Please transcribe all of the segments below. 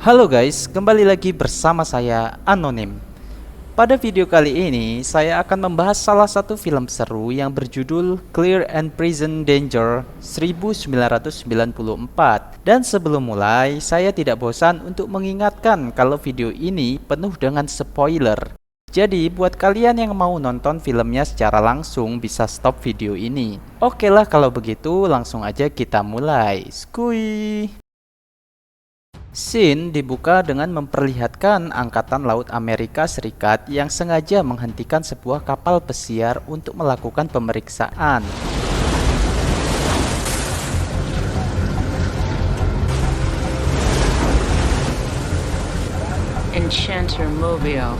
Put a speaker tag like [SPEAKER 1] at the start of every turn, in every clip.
[SPEAKER 1] Halo guys, kembali lagi bersama saya Anonim. Pada video kali ini, saya akan membahas salah satu film seru yang berjudul Clear and Present Danger 1994. Dan sebelum mulai, saya tidak bosan untuk mengingatkan kalau video ini penuh dengan spoiler. Jadi buat kalian yang mau nonton filmnya secara langsung bisa stop video ini. Oke lah kalau begitu langsung aja kita mulai. Skuy. Scene dibuka dengan memperlihatkan Angkatan Laut Amerika Serikat yang sengaja menghentikan sebuah kapal pesiar untuk melakukan pemeriksaan.
[SPEAKER 2] Enchanter Mobile.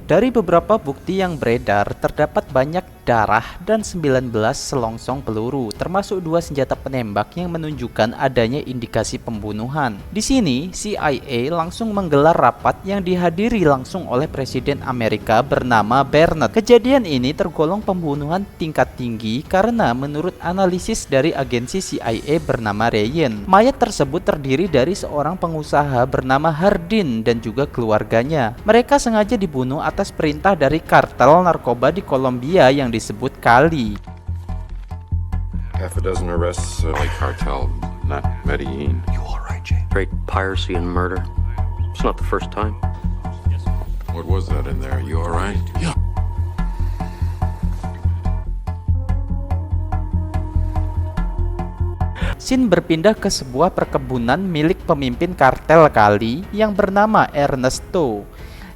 [SPEAKER 1] Dari beberapa bukti yang beredar, terdapat banyak darah dan 19 selongsong peluru, termasuk 2 senjata penembak yang menunjukkan adanya indikasi pembunuhan. Di sini, CIA langsung menggelar rapat yang dihadiri langsung oleh Presiden Amerika bernama Barnett. Kejadian ini tergolong pembunuhan tingkat tinggi karena menurut analisis dari agensi CIA bernama Ryan, mayat tersebut terdiri dari seorang pengusaha bernama Hardin dan juga keluarganya. Mereka sengaja dibunuh atas perintah dari kartel narkoba di Kolombia yang disebut Cali.
[SPEAKER 3] Half a dozen arrests like cartel, not Medellin.
[SPEAKER 4] You all right, Jay?
[SPEAKER 5] Great piracy and murder. It's not the first time.
[SPEAKER 3] What was that in there? You all right?
[SPEAKER 4] Yeah.
[SPEAKER 1] Scene berpindah ke sebuah perkebunan milik pemimpin kartel Cali yang bernama Ernesto.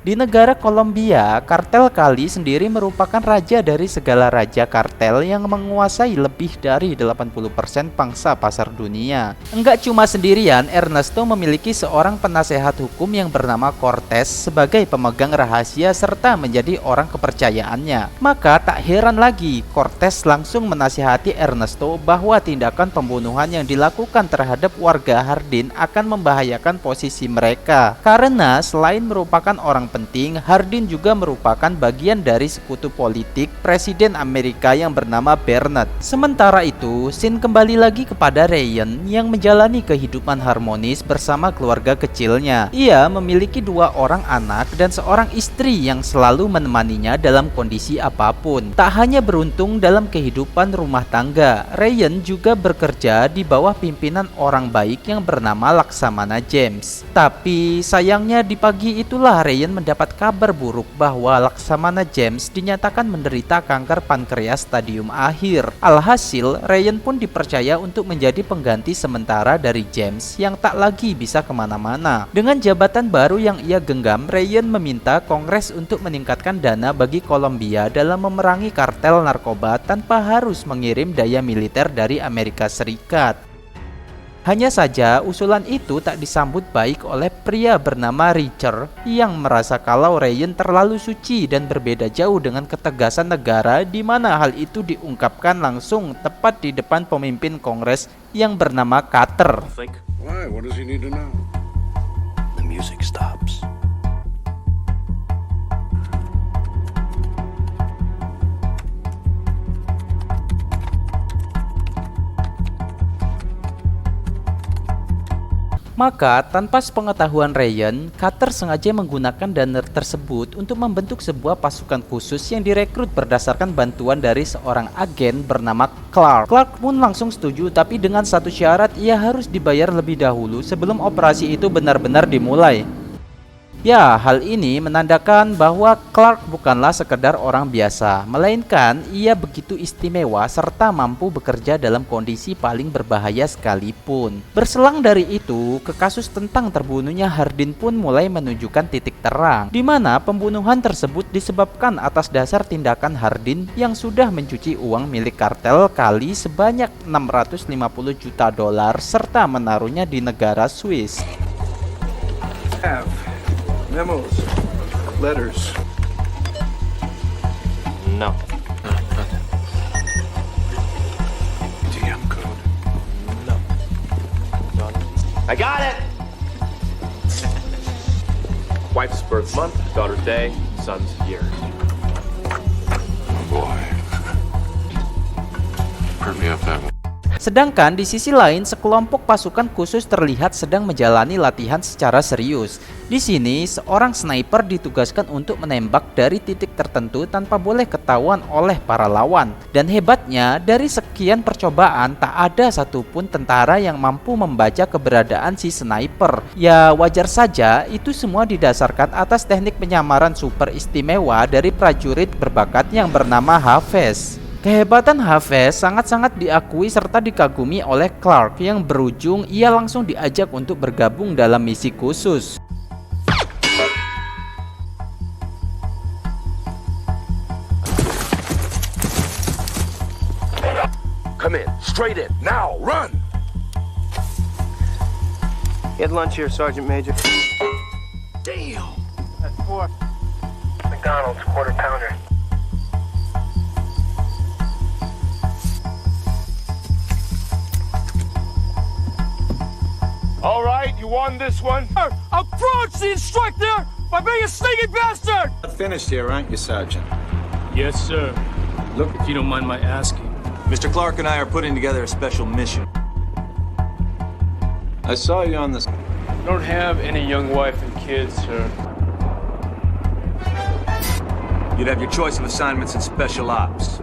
[SPEAKER 1] Di negara Kolombia, kartel Cali sendiri merupakan raja dari segala raja kartel yang menguasai lebih dari 80% pangsa pasar dunia. Enggak cuma sendirian, Ernesto memiliki seorang penasehat hukum yang bernama Cortez sebagai pemegang rahasia serta menjadi orang kepercayaannya. Maka tak heran lagi, Cortez langsung menasihati Ernesto bahwa tindakan pembunuhan yang dilakukan terhadap warga Hardin akan membahayakan posisi mereka. Karena selain merupakan orang penting, Hardin juga merupakan bagian dari sekutu politik Presiden Amerika yang bernama Barnett. Sementara itu, scene kembali lagi kepada Ryan yang menjalani kehidupan harmonis bersama keluarga kecilnya. Ia memiliki 2 orang anak dan seorang istri yang selalu menemaninya dalam kondisi apapun. Tak hanya beruntung dalam kehidupan rumah tangga, Ryan juga bekerja di bawah pimpinan orang baik yang bernama Laksamana James. Tapi sayangnya di pagi itulah Ryan mendapat kabar buruk bahwa Laksamana James dinyatakan menderita kanker pankreas stadium akhir. Alhasil, Ryan pun dipercaya untuk menjadi pengganti sementara dari James yang tak lagi bisa kemana-mana. Dengan jabatan baru yang ia genggam, Ryan meminta Kongres untuk meningkatkan dana bagi Kolombia dalam memerangi kartel narkoba tanpa harus mengirim daya militer dari Amerika Serikat. Hanya saja usulan itu tak disambut baik oleh pria bernama Richard yang merasa kalau Ryan terlalu suci dan berbeda jauh dengan ketegasan negara, di mana hal itu diungkapkan langsung tepat di depan pemimpin Kongres yang bernama Carter.
[SPEAKER 3] Why? What does he need to know?
[SPEAKER 4] The music stops.
[SPEAKER 1] Maka, tanpa sepengetahuan Ryan, Carter sengaja menggunakan dana tersebut untuk membentuk sebuah pasukan khusus yang direkrut berdasarkan bantuan dari seorang agen bernama Clark. Clark pun langsung setuju, tapi dengan satu syarat, ia harus dibayar lebih dahulu sebelum operasi itu benar-benar dimulai. Ya, hal ini menandakan bahwa Clark bukanlah sekedar orang biasa, melainkan ia begitu istimewa serta mampu bekerja dalam kondisi paling berbahaya sekalipun. Berselang dari itu, ke kasus tentang terbunuhnya Hardin pun mulai menunjukkan titik terang, di mana pembunuhan tersebut disebabkan atas dasar tindakan Hardin yang sudah mencuci uang milik kartel Cali sebanyak 650 juta dolar serta menaruhnya di negara Swiss.
[SPEAKER 6] Memos, letters.
[SPEAKER 5] No.
[SPEAKER 6] DM code.
[SPEAKER 5] No. I got it!
[SPEAKER 7] Wife's birth month, daughter's day, son's year.
[SPEAKER 3] Oh boy. Hurt me up that one.
[SPEAKER 1] Sedangkan di sisi lain, sekelompok pasukan khusus terlihat sedang menjalani latihan secara serius. Di sini, seorang sniper ditugaskan untuk menembak dari titik tertentu tanpa boleh ketahuan oleh para lawan. Dan hebatnya, dari sekian percobaan, tak ada satupun tentara yang mampu membaca keberadaan si sniper. Ya, wajar saja, itu semua didasarkan atas teknik penyamaran super istimewa dari prajurit berbakat yang bernama Hafez. Kehebatan Hafez sangat-sangat diakui serta dikagumi oleh Clark yang berujung ia langsung diajak untuk bergabung dalam misi khusus.
[SPEAKER 4] Come in. Straight in. Now, run!
[SPEAKER 8] Get lunch here, Sergeant Major.
[SPEAKER 4] Damn!
[SPEAKER 8] That's 4. McDonald's, quarter pounder.
[SPEAKER 6] All right, you won this one?
[SPEAKER 8] Approach the instructor by being a sneaky bastard!
[SPEAKER 6] Finished here, aren't you, Sergeant?
[SPEAKER 9] Yes, sir.
[SPEAKER 6] Look,
[SPEAKER 9] If you don't mind my asking.
[SPEAKER 10] Mr. Clark and I are putting together a special mission.
[SPEAKER 6] I saw you on this.
[SPEAKER 7] Don't have any young wife and kids, sir.
[SPEAKER 10] You'd have your choice of assignments in special ops.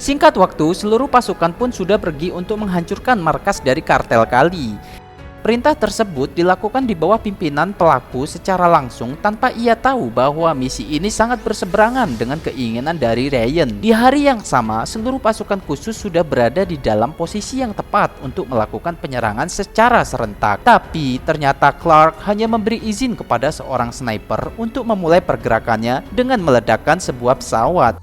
[SPEAKER 1] Singkat waktu, seluruh pasukan pun sudah pergi untuk menghancurkan markas dari kartel Kali. Perintah tersebut dilakukan di bawah pimpinan pelaku secara langsung tanpa ia tahu bahwa misi ini sangat berseberangan dengan keinginan dari Ryan. Di hari yang sama, seluruh pasukan khusus sudah berada di dalam posisi yang tepat untuk melakukan penyerangan secara serentak. Tapi ternyata Clark hanya memberi izin kepada seorang sniper untuk memulai pergerakannya dengan meledakkan sebuah pesawat.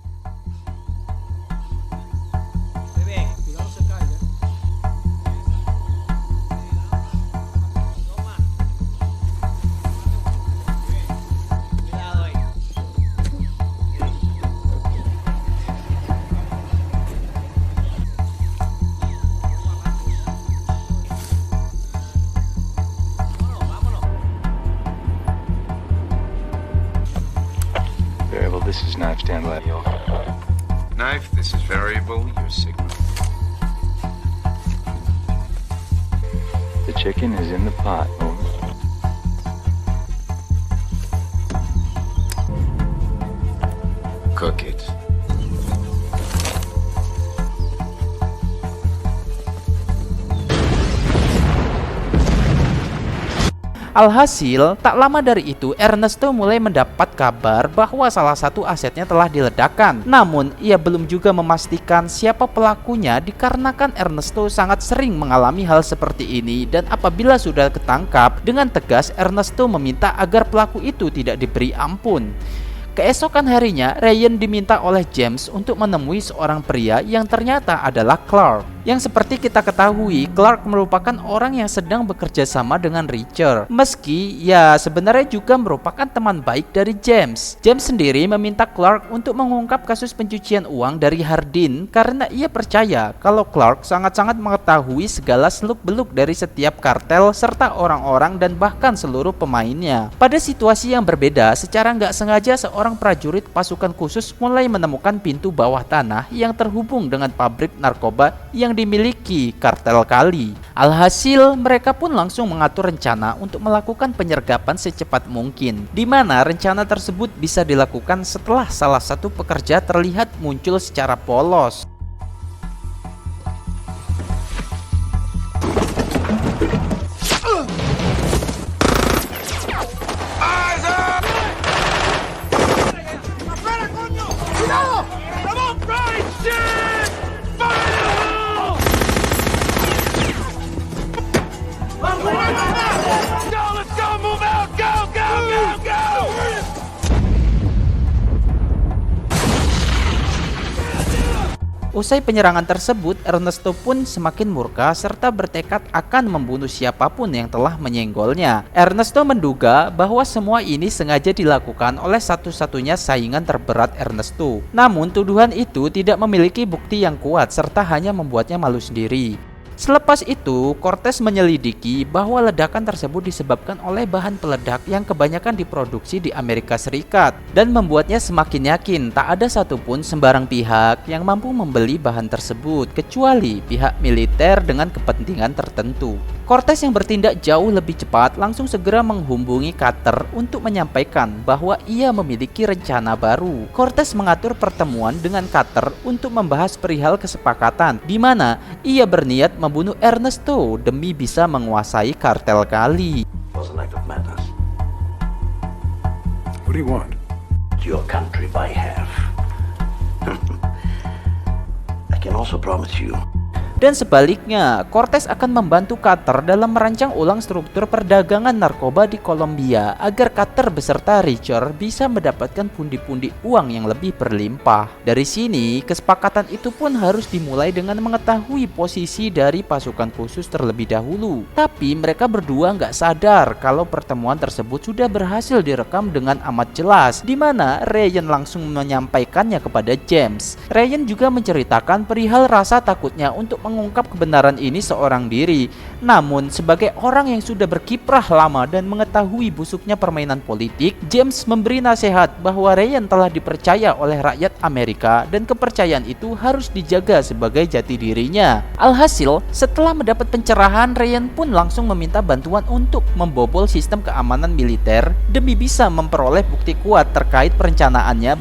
[SPEAKER 11] Variable, this is Knife, stand by.
[SPEAKER 6] Knife, this is variable, your signal.
[SPEAKER 11] The chicken is in the pot, over.
[SPEAKER 6] Cook it.
[SPEAKER 1] Alhasil, tak lama dari itu Ernesto mulai mendapat kabar bahwa salah satu asetnya telah diledakkan. Namun, ia belum juga memastikan siapa pelakunya dikarenakan Ernesto sangat sering mengalami hal seperti ini dan apabila sudah ketangkap, dengan tegas Ernesto meminta agar pelaku itu tidak diberi ampun. Keesokan harinya, Ryan diminta oleh James untuk menemui seorang pria yang ternyata adalah Clark. Yang seperti kita ketahui, Clark merupakan orang yang sedang bekerja sama dengan Richard. Meski, ya sebenarnya juga merupakan teman baik dari James. James sendiri meminta Clark untuk mengungkap kasus pencucian uang dari Hardin karena ia percaya kalau Clark sangat-sangat mengetahui segala seluk-beluk dari setiap kartel serta orang-orang dan bahkan seluruh pemainnya. Pada situasi yang berbeda, secara nggak sengaja seorang prajurit pasukan khusus mulai menemukan pintu bawah tanah yang terhubung dengan pabrik narkoba yang dimiliki kartel Kali. Alhasil, mereka pun langsung mengatur rencana untuk melakukan penyergapan secepat mungkin, di mana rencana tersebut bisa dilakukan setelah salah satu pekerja terlihat muncul secara polos. Usai penyerangan tersebut, Ernesto pun semakin murka serta bertekad akan membunuh siapapun yang telah menyenggolnya. Ernesto menduga bahwa semua ini sengaja dilakukan oleh satu-satunya saingan terberat Ernesto. Namun tuduhan itu tidak memiliki bukti yang kuat serta hanya membuatnya malu sendiri. Selepas itu, Cortez menyelidiki bahwa ledakan tersebut disebabkan oleh bahan peledak yang kebanyakan diproduksi di Amerika Serikat dan membuatnya semakin yakin tak ada satupun sembarang pihak yang mampu membeli bahan tersebut kecuali pihak militer dengan kepentingan tertentu. Cortez yang bertindak jauh lebih cepat langsung segera menghubungi Carter untuk menyampaikan bahwa ia memiliki rencana baru. Cortez mengatur pertemuan dengan Carter untuk membahas perihal kesepakatan di mana ia berniat membunuh Ernesto demi bisa menguasai kartel Kali.
[SPEAKER 3] What do you want?
[SPEAKER 4] Your country by half. I can also promise you.
[SPEAKER 1] Dan sebaliknya, Cortez akan membantu Carter dalam merancang ulang struktur perdagangan narkoba di Kolombia agar Carter beserta Richard bisa mendapatkan pundi-pundi uang yang lebih berlimpah. Dari sini, kesepakatan itu pun harus dimulai dengan mengetahui posisi dari pasukan khusus terlebih dahulu. Tapi mereka berdua nggak sadar kalau pertemuan tersebut sudah berhasil direkam dengan amat jelas, di mana Ryan langsung menyampaikannya kepada James. Ryan juga menceritakan perihal rasa takutnya untuk mengungkap kebenaran ini seorang diri. Namun sebagai orang yang sudah berkiprah lama dan mengetahui busuknya permainan politik, James memberi nasihat bahwa Ryan telah dipercaya oleh rakyat Amerika dan kepercayaan itu harus dijaga sebagai jati dirinya. Alhasil, setelah mendapat pencerahan, Ryan pun langsung meminta bantuan untuk membobol sistem keamanan militer demi bisa memperoleh bukti kuat terkait perencanaannya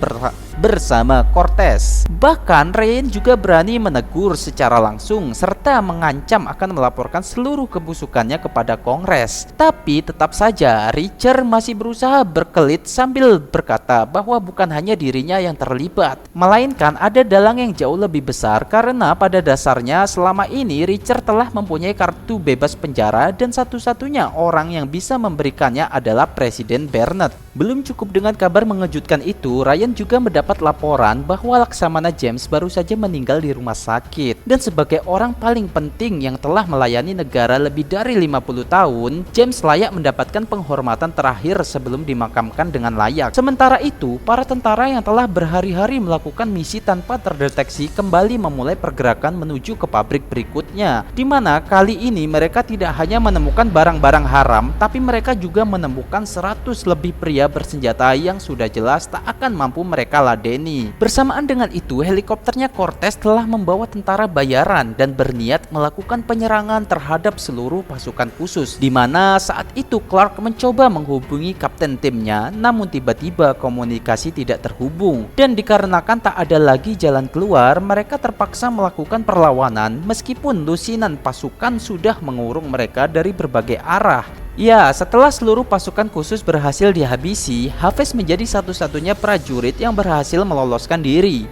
[SPEAKER 1] bersama Cortez. Bahkan Ryan juga berani menegur secara langsung serta mengancam akan melaporkan seluruh kebusukannya kepada Kongres. Tapi tetap saja Richard masih berusaha berkelit sambil berkata bahwa bukan hanya dirinya yang terlibat, melainkan ada dalang yang jauh lebih besar karena pada dasarnya selama ini Richard telah mempunyai kartu bebas penjara dan satu-satunya orang yang bisa memberikannya adalah Presiden Barnett. Belum cukup dengan kabar mengejutkan itu, Ryan juga mendapat laporan bahwa Laksamana James baru saja meninggal di rumah sakit. Dan sebagai orang paling penting yang telah melayani negara lebih dari 50 tahun, James layak mendapatkan penghormatan terakhir sebelum dimakamkan dengan layak. Sementara itu, para tentara yang telah berhari-hari melakukan misi tanpa terdeteksi kembali memulai pergerakan menuju ke pabrik berikutnya, di mana kali ini mereka tidak hanya menemukan barang-barang haram, tapi mereka juga menemukan 100 lebih pria bersenjata yang sudah jelas tak akan mampu mereka ladeni. Bersamaan dengan itu, helikopternya Cortez telah membawa tentara bayaran dan berniat melakukan penyerangan terhadap seluruh pasukan khusus, di mana saat itu Clark mencoba menghubungi kapten timnya, namun tiba-tiba komunikasi tidak terhubung. Dan dikarenakan tak ada lagi jalan keluar, mereka terpaksa melakukan perlawanan meskipun lusinan pasukan sudah mengurung mereka dari berbagai arah. Ya, setelah seluruh pasukan khusus berhasil dihabisi, Hafez menjadi satu-satunya prajurit yang berhasil meloloskan diri.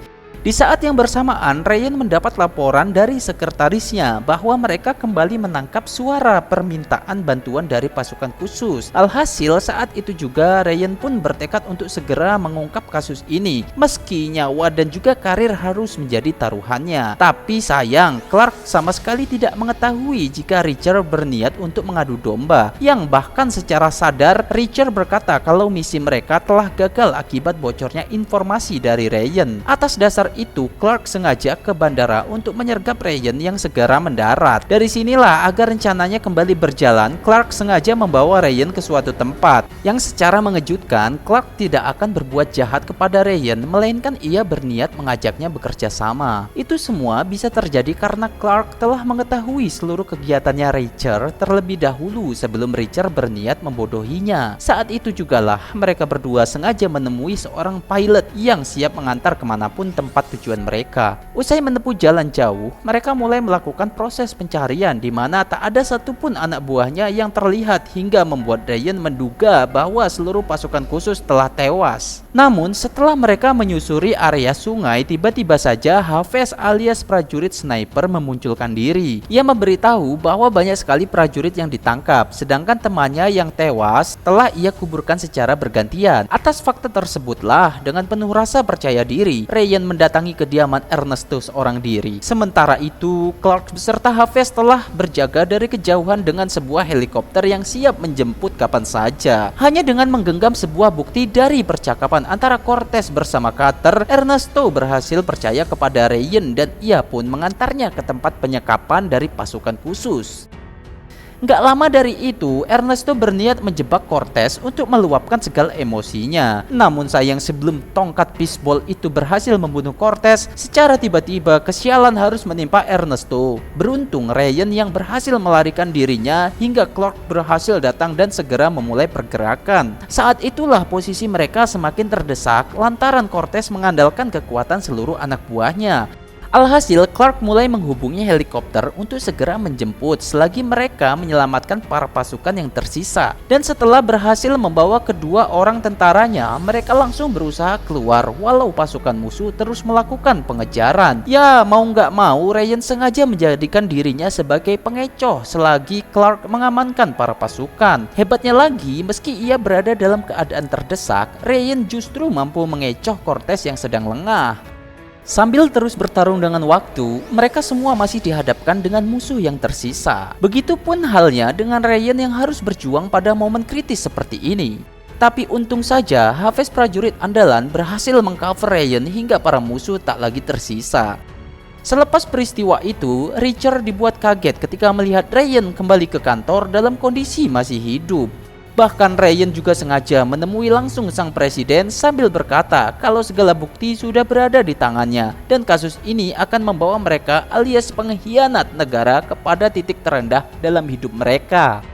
[SPEAKER 1] Di saat yang bersamaan, Ryan mendapat laporan dari sekretarisnya bahwa mereka kembali menangkap suara permintaan bantuan dari pasukan khusus. Alhasil, saat itu juga Ryan pun bertekad untuk segera mengungkap kasus ini, meski nyawa dan juga karir harus menjadi taruhannya. Tapi sayang, Clark sama sekali tidak mengetahui jika Richard berniat untuk mengadu domba, yang bahkan secara sadar Richard berkata kalau misi mereka telah gagal akibat bocornya informasi dari Ryan. Atas dasar itu, Clark sengaja ke bandara untuk menyergap Ryan yang segera mendarat. Dari sinilah agar rencananya kembali berjalan, Clark sengaja membawa Ryan ke suatu tempat. Yang secara mengejutkan, Clark tidak akan berbuat jahat kepada Ryan, melainkan ia berniat mengajaknya bekerja sama. Itu semua bisa terjadi karena Clark telah mengetahui seluruh kegiatannya Richard terlebih dahulu sebelum Richard berniat membodohinya. Saat itu jugalah mereka berdua sengaja menemui seorang pilot yang siap mengantar kemanapun tempat tujuan mereka. Usai menempuh jalan jauh, mereka mulai melakukan proses pencarian di mana tak ada satupun anak buahnya yang terlihat hingga membuat Ryan menduga bahwa seluruh pasukan khusus telah tewas. Namun setelah mereka menyusuri area sungai, tiba-tiba saja Hafez alias prajurit sniper memunculkan diri. Ia memberitahu bahwa banyak sekali prajurit yang ditangkap, sedangkan temannya yang tewas telah ia kuburkan secara bergantian. Atas fakta tersebutlah, dengan penuh rasa percaya diri, Ryan mendatangi mendatangi kediaman Ernesto seorang diri. Sementara itu, Clark beserta Hafiz telah berjaga dari kejauhan dengan sebuah helikopter yang siap menjemput kapan saja. Hanya dengan menggenggam sebuah bukti dari percakapan antara Cortez bersama Carter, Ernesto berhasil percaya kepada Ryan dan ia pun mengantarnya ke tempat penyekapan dari pasukan khusus. Nggak lama dari itu, Ernesto berniat menjebak Cortez untuk meluapkan segala emosinya. Namun sayang, sebelum tongkat bisbol itu berhasil membunuh Cortez, secara tiba-tiba kesialan harus menimpa Ernesto. Beruntung Ryan yang berhasil melarikan dirinya hingga Clark berhasil datang dan segera memulai pergerakan. Saat itulah posisi mereka semakin terdesak lantaran Cortez mengandalkan kekuatan seluruh anak buahnya. Alhasil, Clark mulai menghubungi helikopter untuk segera menjemput selagi mereka menyelamatkan para pasukan yang tersisa. Dan setelah berhasil membawa kedua orang tentaranya, mereka langsung berusaha keluar walau pasukan musuh terus melakukan pengejaran. Ya, mau nggak mau, Ryan sengaja menjadikan dirinya sebagai pengecoh selagi Clark mengamankan para pasukan. Hebatnya lagi, meski ia berada dalam keadaan terdesak, Ryan justru mampu mengecoh Cortez yang sedang lengah. Sambil terus bertarung dengan waktu, mereka semua masih dihadapkan dengan musuh yang tersisa. Begitupun halnya dengan Ryan yang harus berjuang pada momen kritis seperti ini. Tapi untung saja, Hafiz prajurit andalan berhasil mengcover Ryan hingga para musuh tak lagi tersisa. Selepas peristiwa itu, Richard dibuat kaget ketika melihat Ryan kembali ke kantor dalam kondisi masih hidup. Bahkan Ryan juga sengaja menemui langsung sang presiden sambil berkata kalau segala bukti sudah berada di tangannya dan kasus ini akan membawa mereka alias pengkhianat negara kepada titik terendah dalam hidup mereka.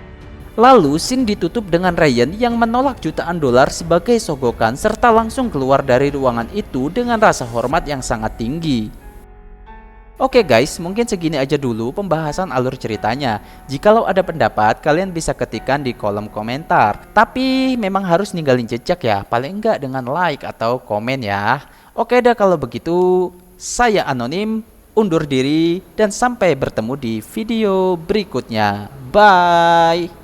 [SPEAKER 1] Lalu scene ditutup dengan Ryan yang menolak jutaan dolar sebagai sogokan serta langsung keluar dari ruangan itu dengan rasa hormat yang sangat tinggi. Oke guys, mungkin segini aja dulu pembahasan alur ceritanya. Jikalau ada pendapat, kalian bisa ketikkan di kolom komentar. Tapi memang harus ninggalin jejak ya, paling enggak dengan like atau komen ya. Oke dah kalau begitu, saya Anonim, undur diri dan sampai bertemu di video berikutnya. Bye!